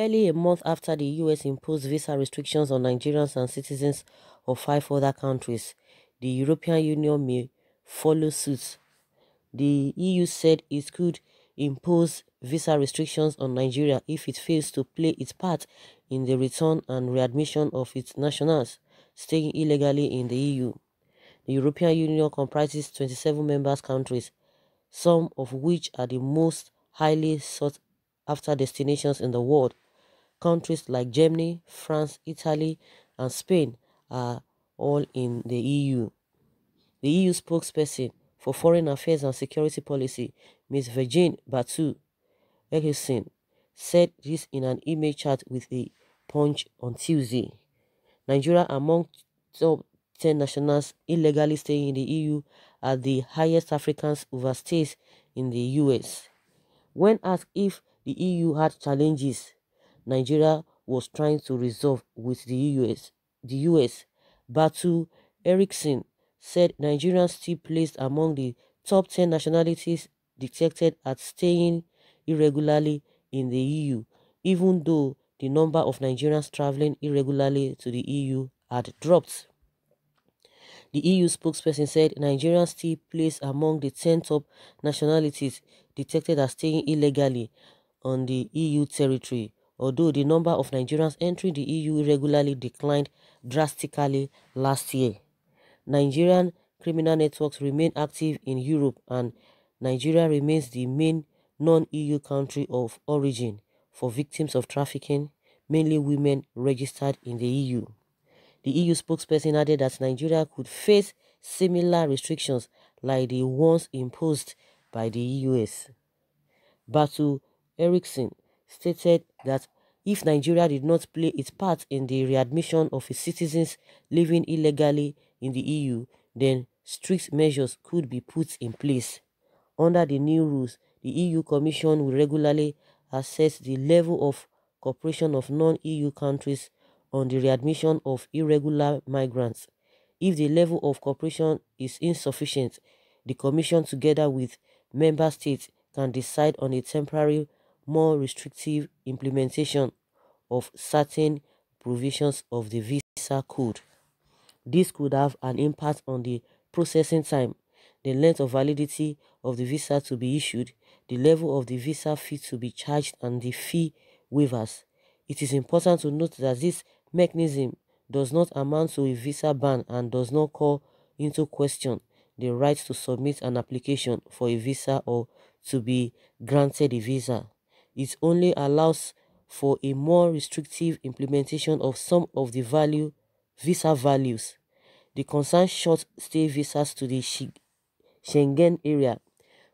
Barely a month after the US imposed visa restrictions on Nigerians and citizens of 5 other countries, the European Union may follow suit. The EU said it could impose visa restrictions on Nigeria if it fails to play its part in the return and readmission of its nationals staying illegally in the EU. The European Union comprises 27 member countries, some of which are the most highly sought after destinations in the world. Countries like Germany, France, Italy, and Spain are all in the EU. The EU spokesperson for Foreign Affairs and Security Policy, Ms. Virginie Batu Egilson, said this in an email chat with the Punch on Tuesday. Nigeria, among top 10 nationals illegally staying in the EU, are the highest Africans overstays in the US. When asked if the EU had challenges Nigeria was trying to resolve with the US, Batu Erickson said Nigerians still placed among the top 10 nationalities detected at staying irregularly in the EU, even though the number of Nigerians traveling irregularly to the EU had dropped. The EU spokesperson said Nigerians still place among the 10 top nationalities detected as staying illegally on the EU territory, although the number of Nigerians entering the EU irregularly declined drastically last year. Nigerian criminal networks remain active in Europe, and Nigeria remains the main non-EU country of origin for victims of trafficking, mainly women registered in the EU. The EU spokesperson added that Nigeria could face similar restrictions like the ones imposed by the US. Batu Erickson stated that if Nigeria did not play its part in the readmission of its citizens living illegally in the EU, then strict measures could be put in place. Under the new rules, the EU Commission will regularly assess the level of cooperation of non-EU countries on the readmission of irregular migrants. If the level of cooperation is insufficient, the Commission, together with member states, can decide on a temporary, more restrictive implementation of certain provisions of the visa code. This could have an impact on the processing time, the length of validity of the visa to be issued, the level of the visa fee to be charged, and the fee waivers. It is important to note that this mechanism does not amount to a visa ban and does not call into question the right to submit an application for a visa or to be granted a visa. It only allows for a more restrictive implementation of some of the visa values. The concerned short-stay visas to the Schengen area,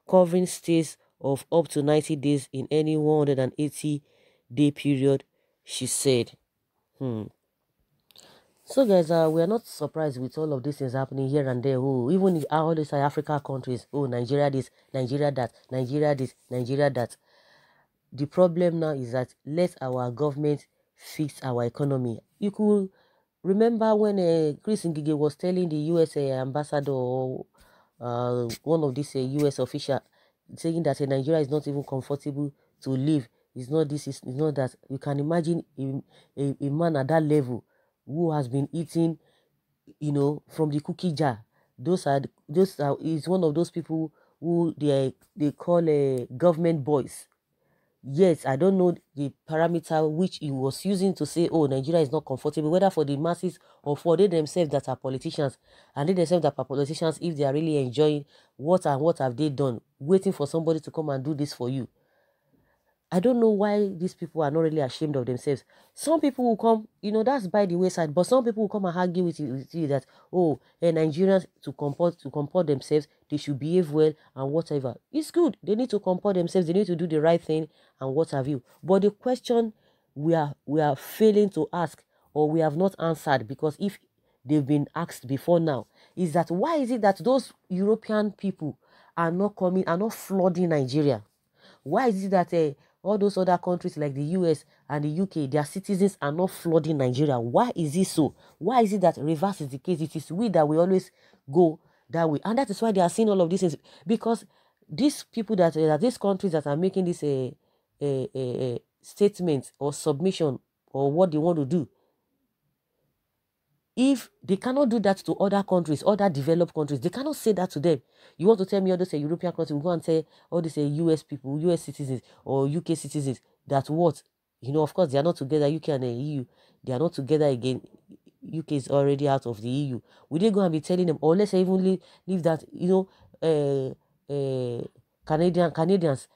covering stays of up to 90 days in any 180-day period, she said. So guys, we are not surprised with all of these things happening here and there. Oh, even in all these Africa countries, oh, Nigeria this, Nigeria that, Nigeria this, Nigeria that. The problem now is that let our government fix our economy. You could remember when Chris Ngige was telling the US ambassador or one of these US officials, saying that Nigeria is not even comfortable to live. It's not this, it's not that. You can imagine a man at that level who has been eating, from the cookie jar. Those are is one of those people who they call government boys. Yes, I don't know the parameter which he was using to say, oh, Nigeria is not comfortable, whether for the masses or for they themselves that are politicians. And they themselves that are politicians, if they are really enjoying what have they done, waiting for somebody to come and do this for you. I don't know why these people are not really ashamed of themselves. Some people will come, that's by the wayside, but some people will come and argue with you that, oh, Nigerians to comport themselves, they should behave well and whatever. It's good. They need to comport themselves. They need to do the right thing and what have you. But the question we are failing to ask, or we have not answered, because if they've been asked before now, is that why is it that those European people are not flooding Nigeria? Why is it that all those other countries like the US and the UK, their citizens are not flooding Nigeria? Why is it so? Why is it that reverse is the case? It is we that we always go that way. And that is why they are seeing all of these things. Because these people these countries that are making this statement or submission or what they want to do, if they cannot do that to other countries, other developed countries, they cannot say that to them. You want to tell me all those European countries will go and tell all these US people, US citizens or UK citizens that what? Of course, they are not together, UK and the EU. They are not together again. UK is already out of the EU. Will they go and be telling them, or let's say even leave that, Canadians,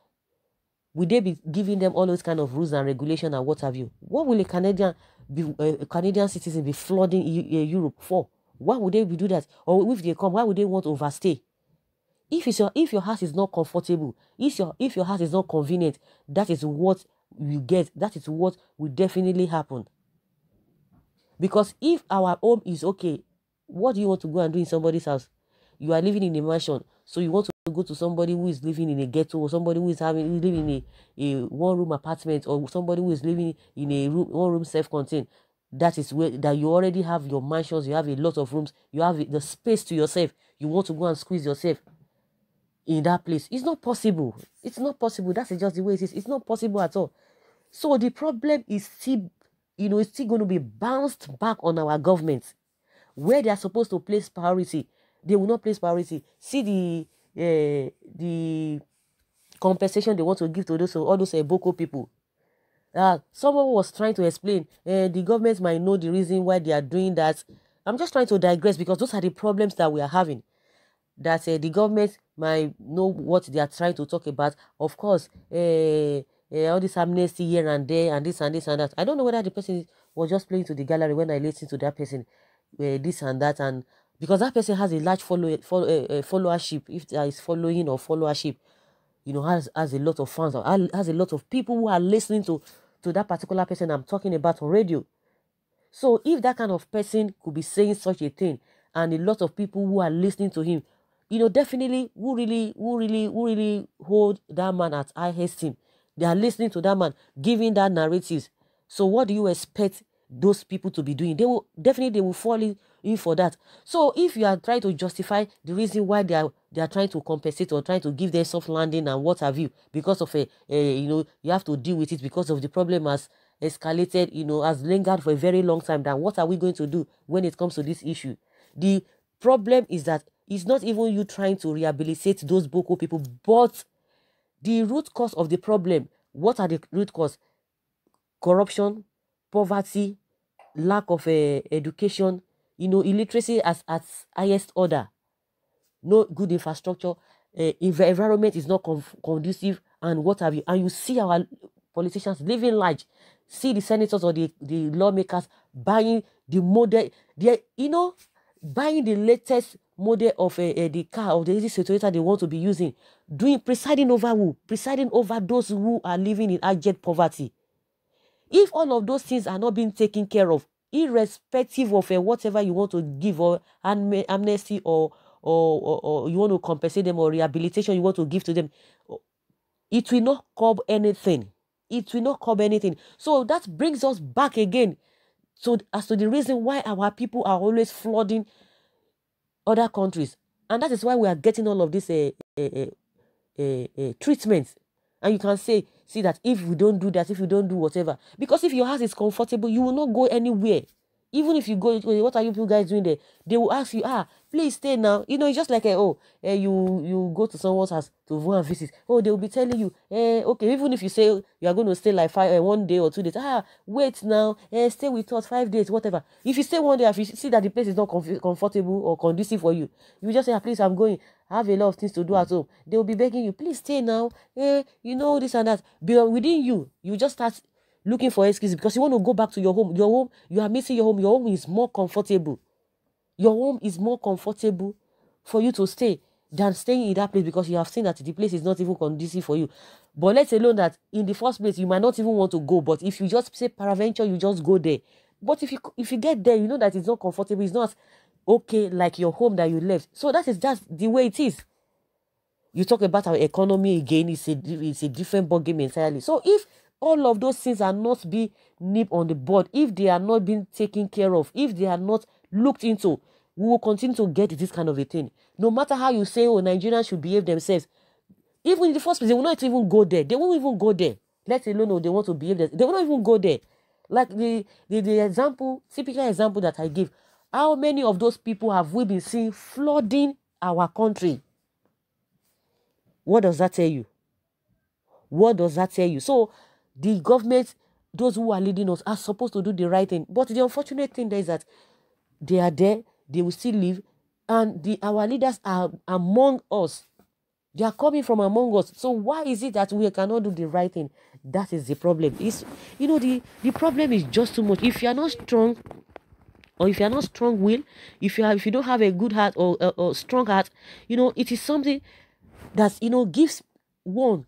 will they be giving them all those kind of rules and regulation and what have you? What will a Canadian citizen be flooding Europe for? Why would they do that? Or if they come, why would they want to overstay? If your house is not comfortable, if your house is not convenient, that is what you get. That is what will definitely happen. Because if our home is okay, what do you want to go and do in somebody's house? You are living in a mansion, so you want to go to somebody who is living in a ghetto, or somebody who is living in a one-room apartment, or somebody who is living in a one-room self-contained. That is where that you already have your mansions, you have a lot of rooms, you have the space to yourself. You want to go and squeeze yourself in that place. It's not possible. It's not possible. That's just the way it is. It's not possible at all. So the problem is still, it's still going to be bounced back on our government, where they are supposed to place priority. They will not place priority. See the compensation they want to give to all those Boko people. Someone was trying to explain, the government might know the reason why they are doing that. I'm just trying to digress because those are the problems that we are having. That the government might know what they are trying to talk about. Of course, all this amnesty here and there, and this and this and that. I don't know whether the person was just playing to the gallery when I listened to that person, this and that, and because that person has a large followership, if there is following or followership, has a lot of fans, or has a lot of people who are listening to that particular person I'm talking about on radio. So if that kind of person could be saying such a thing, and a lot of people who are listening to him, definitely who really hold that man at high esteem. They are listening to that man, giving that narratives. So what do you expect those people to be doing? They will fall in for that. So if you are trying to justify the reason why they are trying to compensate or trying to give them soft landing and what have you, because of you have to deal with it because of the problem has escalated, has lingered for a very long time, then what are we going to do when it comes to this issue? The problem is that it's not even you trying to rehabilitate those Boko people, but the root cause of the problem. What are the root cause? Corruption, poverty, lack of education, illiteracy at highest order, no good infrastructure, environment is not conducive, and what have you. And you see our politicians living large. See the senators or the lawmakers buying the model, buying the latest model of the car or the Toyota they want to be using, presiding over who? Presiding over those who are living in abject poverty. If all of those things are not being taken care of, irrespective of whatever you want to give, or amnesty, or you want to compensate them, or rehabilitation you want to give to them, it will not curb anything. It will not curb anything. So that brings us back again as to the reason why our people are always flooding other countries. And that is why we are getting all of this treatments. And you can see that if we don't do that, if you don't do whatever, because if your house is comfortable, you will not go anywhere. Even if you go, what are you people guys doing there? They will ask you, please stay now. It's just like, you go to someone's house to go and visit. They will be telling you, okay, even if you say you are going to stay like 1 day or 2 days, wait now, stay with us 5 days, whatever. If you stay 1 day, if you see that the place is not comfortable or conducive for you, you just say, please, I'm going. I have a lot of things to do at home. They will be begging you, please stay now. This and that. But within you just start looking for excuses because you want to go back to your home. Your home, you are missing your home. Your home is more comfortable. Your home is more comfortable for you to stay than staying in that place because you have seen that the place is not even conducive for you. But let's alone that in the first place, you might not even want to go. But if you just say peradventure, you just go there. But if you get there, you know that it's not comfortable. It's not okay like your home that you left. So that is just the way it is. You talk about our economy again, it's a different ballgame entirely. So if all of those things are not being nipped on the bud, if they are not being taken care of, if they are not looked into, we will continue to get this kind of a thing. No matter how you say, Nigerians should behave themselves, even in the first place, they will not even go there. They won't even go there. let alone they want to behave. They will not even go there. Like the example, typical example that I give. How many of those people have we been seeing flooding our country? What does that tell you? What does that tell you? So the government, those who are leading us, are supposed to do the right thing. But the unfortunate thing there is that they are there, they will still live, and our leaders are among us. They are coming from among us. So why is it that we cannot do the right thing? That is the problem. The problem is just too much. If you are not strong, or if you are not strong-willed, if you don't have a good heart or strong heart, it is something that gives one.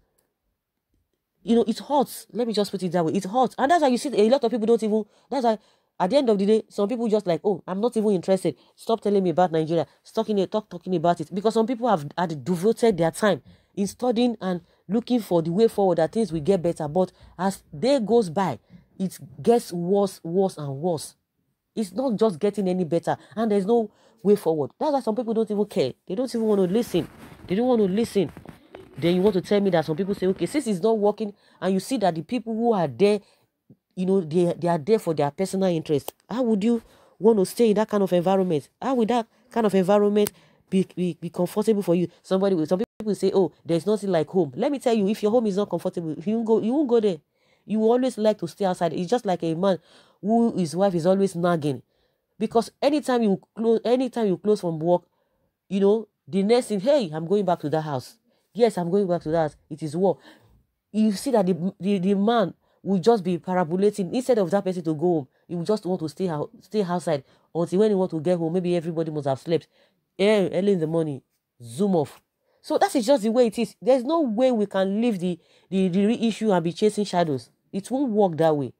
It hurts. Let me just put it that way. It hurts. And that's why you see a lot of people don't even, that's why at the end of the day, some people just like, oh, I'm not even interested. Stop telling me about Nigeria. Stop talking about it. Because some people have devoted their time in studying and looking for the way forward that things will get better. But as day goes by, it gets worse and worse. It's not just getting any better. And there's no way forward. That's why some people don't even care. They don't even want to listen. They don't want to listen. Then you want to tell me that some people say, okay, since it's not working, and you see that the people who are there, they are there for their personal interest. How would you want to stay in that kind of environment? How would that kind of environment be comfortable for you? Some people say, oh, there's nothing like home. Let me tell you, if your home is not comfortable, you won't go there. You will always like to stay outside. It's just like a man who his wife is always nagging. Because anytime you close from work, the next thing, hey, I'm going back to that house. Yes, I'm going back to that. It is war. You see that the man will just be parabolating. Instead of that person to go home, he will just want to stay outside until when he want to get home. Maybe everybody must have slept. Early in the morning, zoom off. So that is just the way it is. There's no way we can leave the real issue and be chasing shadows. It won't work that way.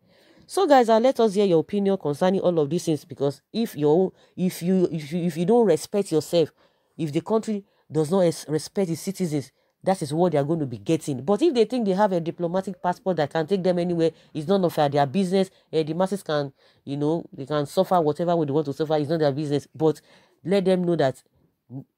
So guys, let us hear your opinion concerning all of these things, because if you don't respect yourself, if the country does not respect its citizens, that is what they are going to be getting. But if they think they have a diplomatic passport that can take them anywhere, it's none of their business. The masses can, they can suffer whatever way they want to suffer. It's not their business. But let them know that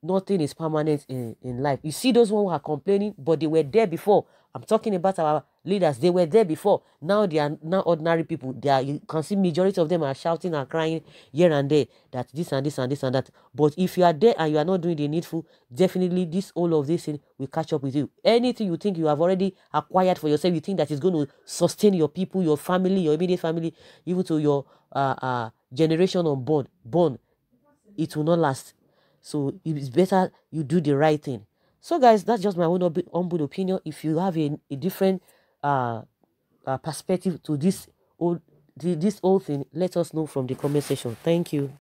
nothing is permanent in life. You see those ones who are complaining, but they were there before. I'm talking about our leaders. They were there before. Now they are now ordinary people. You can see majority of them are shouting and crying here and there that this and this and this and that. But if you are there and you are not doing the needful, definitely all of this thing will catch up with you. Anything you think you have already acquired for yourself, you think that is going to sustain your people, your family, your immediate family, even to your generation unborn, it will not last. So it's better you do the right thing. So guys, that's just my own humble opinion. If you have a different perspective to this whole thing, let us know from the comment section. Thank you.